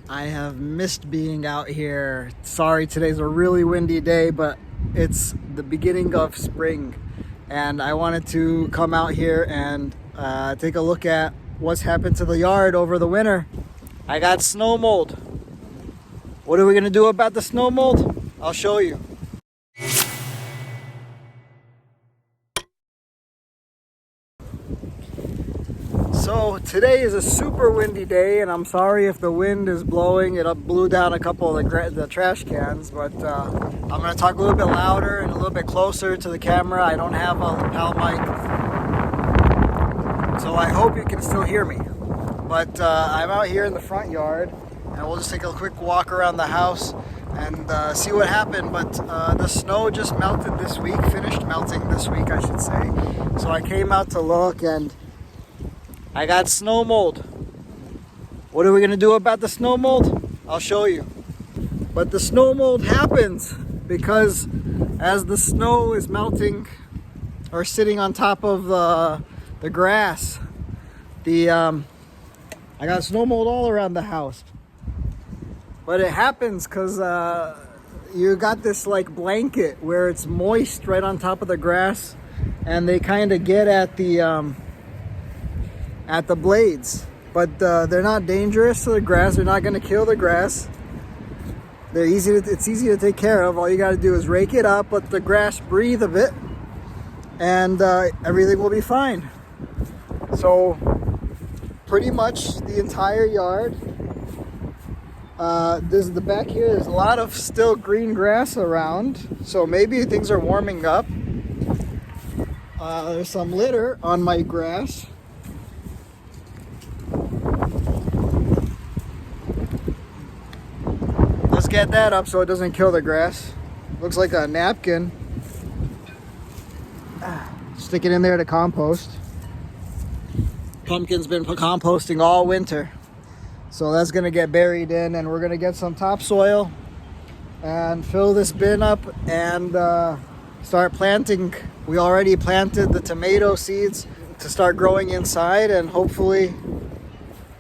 I have missed being out here. Sorry, today's a really windy day, but it's the beginning of spring, and I wanted to come out here and take a look at what's happened to the yard over the winter. I got snow mold. What are we gonna do about the snow mold? I'll show you. So today is a super windy day, and I'm sorry if the wind is blowing. It blew down a couple of the trash cans, but I'm going to talk a little bit louder and a little bit closer to the camera. I don't have a lapel mic, so I hope you can still hear me. But I'm out here in the front yard, and we'll just take a quick walk around the house and see what happened. But the snow just melted this week, finished melting this week, I should say. So I came out to look, and I got snow mold. What are we gonna do about the snow mold? I'll show you. But the snow mold happens because as the snow is melting or sitting on top of the grass, I got snow mold all around the house. But it happens because you got this like blanket where it's moist right on top of the grass, and they kind of get at the blades, but they're not dangerous to the grass. They're not going to kill the grass. They're it's easy to take care of. All you got to do is rake it up, let the grass breathe a bit, and everything will be fine. So pretty much the entire yard, the back here, there's a lot of still green grass around, so maybe things are warming up. There's some litter on my grass. Let's get that up so it doesn't kill the grass. Looks like a napkin. Stick it in there to compost. Pumpkin's been composting all winter, so that's gonna get buried in, and we're gonna get some topsoil and fill this bin up and start planting. We already planted the tomato seeds to start growing inside, and hopefully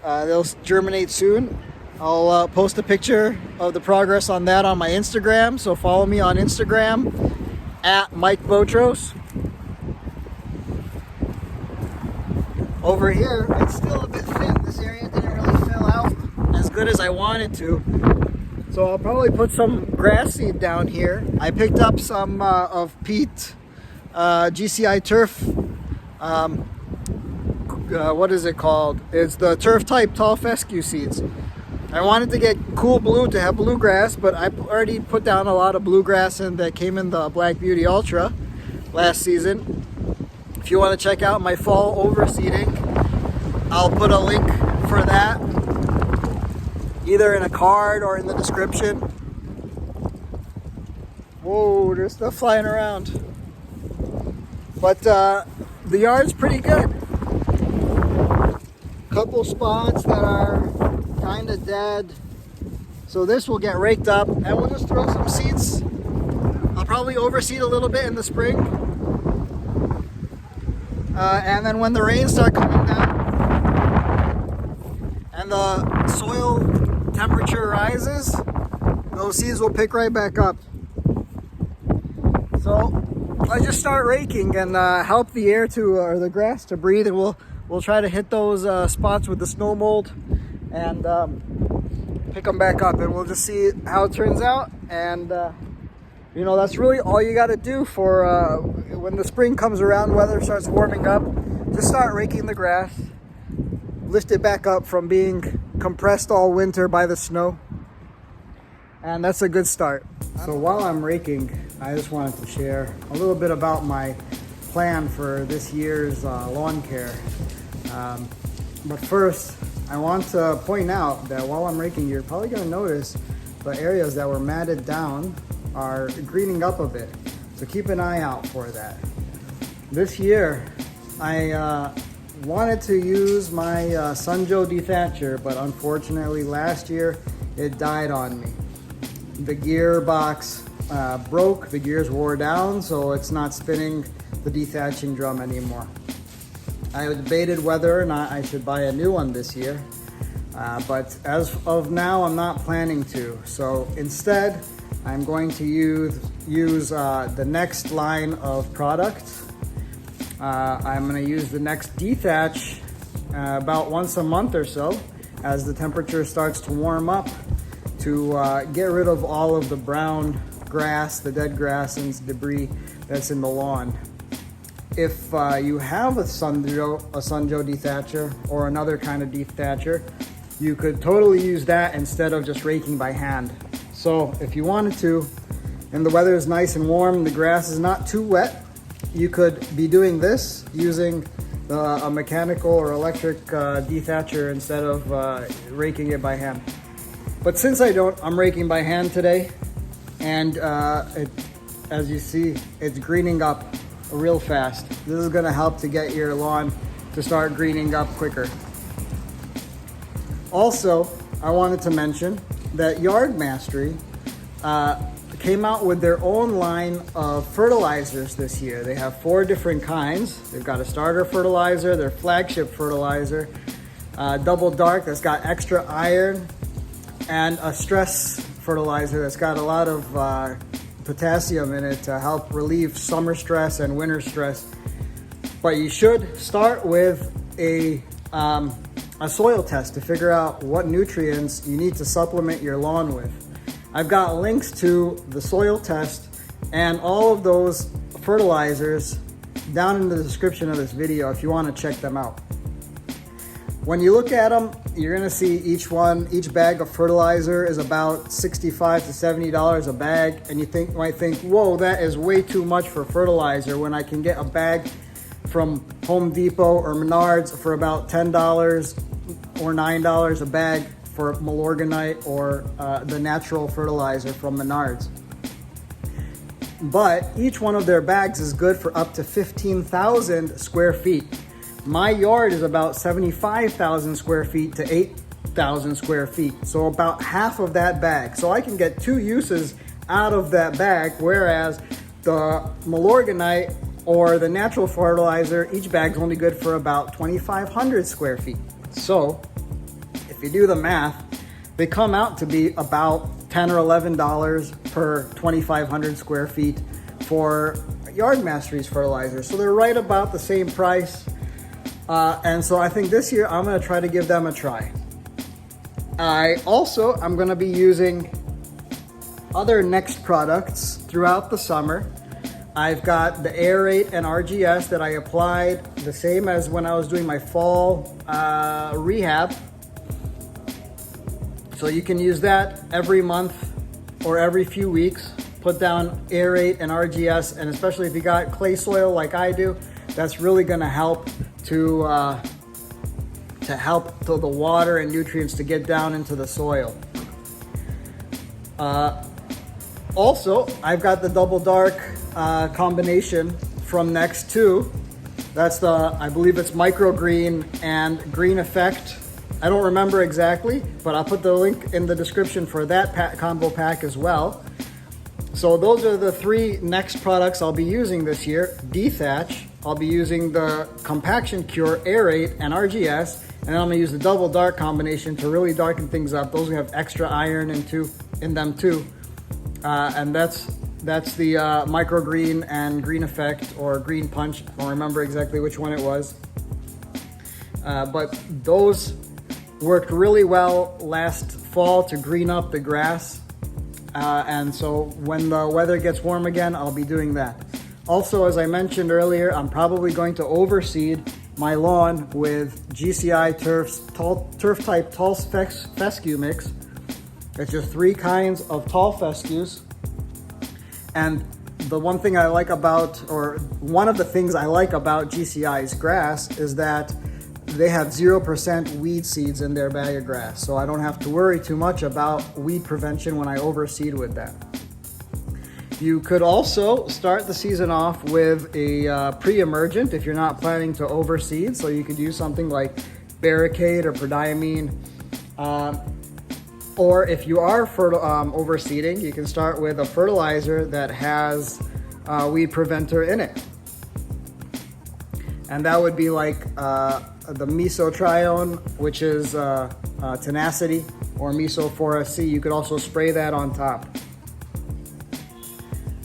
they'll germinate soon. I'll post a picture of the progress on that on my Instagram, so follow me on Instagram at Mike Botros. Over here, it's still a bit thin. This area didn't really fill out as good as I wanted to, so I'll probably put some grass seed down here. I picked up some of peat, GCI turf. What is it called? It's the turf type tall fescue seeds. I wanted to get cool blue to have bluegrass, but I already put down a lot of bluegrass and that came in the Black Beauty Ultra last season. If you want to check out my fall overseeding, I'll put a link for that either in a card or in the description. Whoa, there's stuff flying around. But the yard's pretty good. Couple spots that are kind of dead, so this will get raked up, and we'll just throw some seeds. I'll probably overseed a little bit in the spring, and then when the rains start coming down and the soil temperature rises, those seeds will pick right back up. So I just start raking and help the air to or the grass to breathe, and we'll try to hit those spots with the snow mold and pick them back up, and we'll just see how it turns out. And you know, that's really all you got to do for when the spring comes around, weather starts warming up. Just start raking the grass, lift it back up from being compressed all winter by the snow, and that's a good start. So while I'm raking, I just wanted to share a little bit about my plan for this year's lawn care. But first, I want to point out that while I'm raking, you're probably going to notice the areas that were matted down are greening up a bit. So keep an eye out for that. This year, I wanted to use my Sunjo dethatcher, but unfortunately last year it died on me. The gearbox broke, the gears wore down, so it's not spinning the dethatching drum anymore. I debated whether or not I should buy a new one this year, But as of now, I'm not planning to. So instead, I'm going to use the next line of products. I'm going to use the next dethatch about once a month or so as the temperature starts to warm up to get rid of all of the brown grass, the dead grass and debris that's in the lawn. If you have a Sunjo dethatcher or another kind of dethatcher, you could totally use that instead of just raking by hand. So if you wanted to, and the weather is nice and warm, the grass is not too wet, you could be doing this using a mechanical or electric dethatcher instead of raking it by hand. But since I don't, I'm raking by hand today, and as you see, it's greening up real fast. This is gonna help to get your lawn to start greening up quicker. Also, I wanted to mention that Yard Mastery came out with their own line of fertilizers this year. They have 4 different kinds. They've got a starter fertilizer, their flagship fertilizer, double dark that's got extra iron, and a stress fertilizer that's got a lot of potassium in it to help relieve summer stress and winter stress. But you should start with a soil test to figure out what nutrients you need to supplement your lawn with. I've got links to the soil test and all of those fertilizers down in the description of this video if you want to check them out. When you look at them, you're gonna see each bag of fertilizer is about $65 to $70 a bag, and you might think, whoa, that is way too much for fertilizer when I can get a bag from Home Depot or Menards for about $10 or $9 a bag for Milorganite or the natural fertilizer from Menards. But each one of their bags is good for up to 15,000 square feet. My yard is about 75,000 square feet to 8,000 square feet, so about half of that bag. So I can get 2 uses out of that bag, whereas the Milorganite or the natural fertilizer, each bag's only good for about 2,500 square feet. So if you do the math, they come out to be about $10 or $11 per 2,500 square feet for Yard Mastery's fertilizer. So they're right about the same price. And so I think this year I'm gonna try to give them a try. I'm gonna be using other Next products throughout the summer. I've got the Aerate and RGS that I applied the same as when I was doing my fall rehab. So you can use that every month or every few weeks. Put down Aerate and RGS, and especially if you got clay soil like I do, that's really gonna help to help the water and nutrients to get down into the soil. Also, I've got the double dark combination from Next 2. That's I believe it's microgreen and green effect. I don't remember exactly, but I'll put the link in the description for that combo pack as well. So those are the 3 Next products I'll be using this year. Dethatch, I'll be using the Compaction Cure, Aerate, and RGS, and then I'm gonna use the double dark combination to really darken things up. Those have extra iron in them too. And that's the microgreen and green effect, or green punch. I don't remember exactly which one it was. But those worked really well last fall to green up the grass. And so when the weather gets warm again, I'll be doing that. Also, as I mentioned earlier, I'm probably going to overseed my lawn with GCI Turf Type Tall Fescue Mix. It's just 3 kinds of tall fescues. And the one thing I like about, or one of the things I like about GCI's grass is that they have 0% weed seeds in their bag of grass. So I don't have to worry too much about weed prevention when I overseed with that. You could also start the season off with a pre-emergent if you're not planning to overseed. So you could use something like Barricade or Prodiamine. Or if you are overseeding, you can start with a fertilizer that has weed preventer in it. And that would be like the Mesotrione, which is a tenacity or Mesophora C. You could also spray that on top.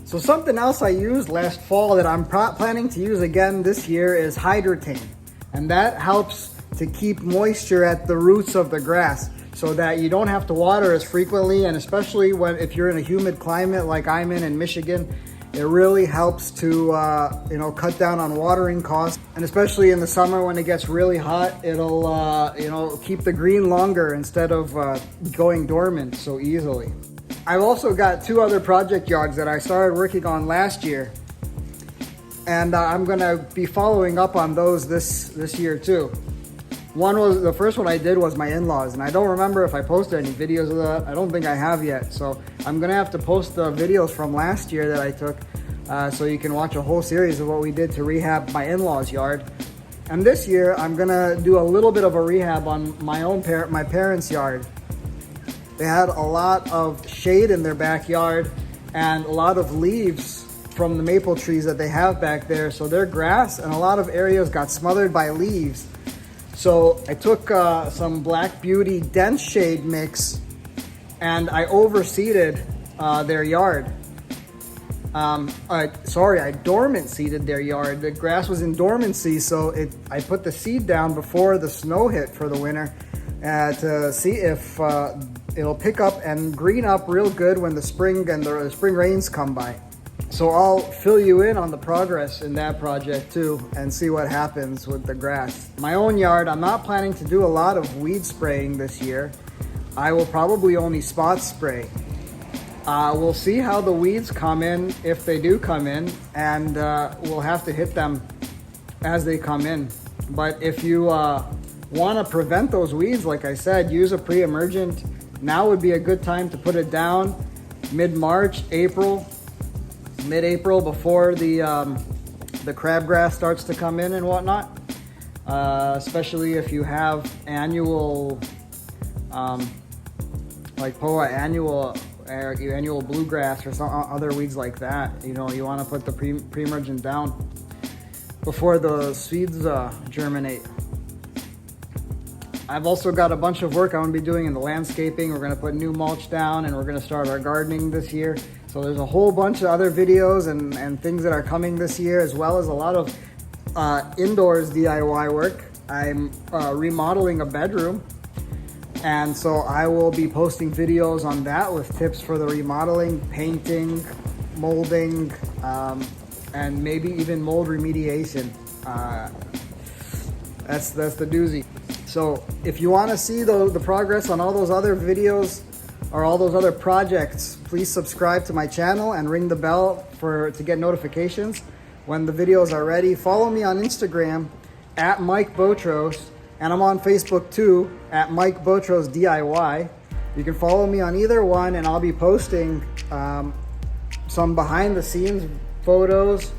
So something else I used last fall that I'm planning to use again this year is Hydrotain. And that helps to keep moisture at the roots of the grass so that you don't have to water as frequently, and especially if you're in a humid climate like I'm in Michigan, it really helps to cut down on watering costs. And especially in the summer when it gets really hot, it'll keep the green longer instead of going dormant so easily. I've also got 2 other project yards that I started working on last year, and I'm gonna be following up on those this year too. The first one I did was my in-laws, and I don't remember if I posted any videos of that. I don't think I have yet, so I'm gonna have to post the videos from last year that I took so you can watch a whole series of what we did to rehab my in-laws yard. And this year I'm gonna do a little bit of a rehab on my parents' yard. They had a lot of shade in their backyard and a lot of leaves from the maple trees that they have back there, so their grass and a lot of areas got smothered by leaves. So I took some Black Beauty dense shade mix and I overseeded their yard. I dormant seeded their yard. The grass was in dormancy, so I put the seed down before the snow hit for the winter to see if it'll pick up and green up real good when the spring rains come by. So I'll fill you in on the progress in that project too and see what happens with the grass. My own yard, I'm not planning to do a lot of weed spraying this year. I will probably only spot spray. We'll see how the weeds come in, if they do come in, and we'll have to hit them as they come in. But if you want to prevent those weeds, like I said, use a pre-emergent. Now would be a good time to put it down mid-March, mid-April, before the crabgrass starts to come in and whatnot. Especially if you have annual, like POA annual bluegrass or some other weeds like that. You want to put the pre-emergent down before the seeds germinate. I've also got a bunch of work I'm going to be doing in the landscaping. We're going to put new mulch down and we're going to start our gardening this year. So there's a whole bunch of other videos and things that are coming this year, as well as a lot of indoors DIY work. I'm remodeling a bedroom, and so I will be posting videos on that with tips for the remodeling, painting, molding, and maybe even mold remediation. That's the doozy. So if you want to see the progress on all those other videos or all those other projects, please subscribe to my channel and ring the bell to get notifications when the videos are ready. Follow me on Instagram at Mike Botros, and I'm on Facebook too at Mike Botros DIY. You can follow me on either one, and I'll be posting some behind the scenes photos,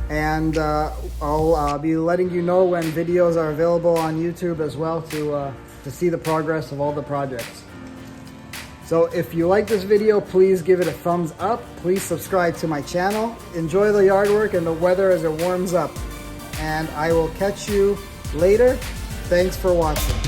and I'll be letting you know when videos are available on YouTube as well to see the progress of all the projects. So if you like this video, please give it a thumbs up. Please subscribe to my channel. Enjoy the yard work and the weather as it warms up. And I will catch you later. Thanks for watching.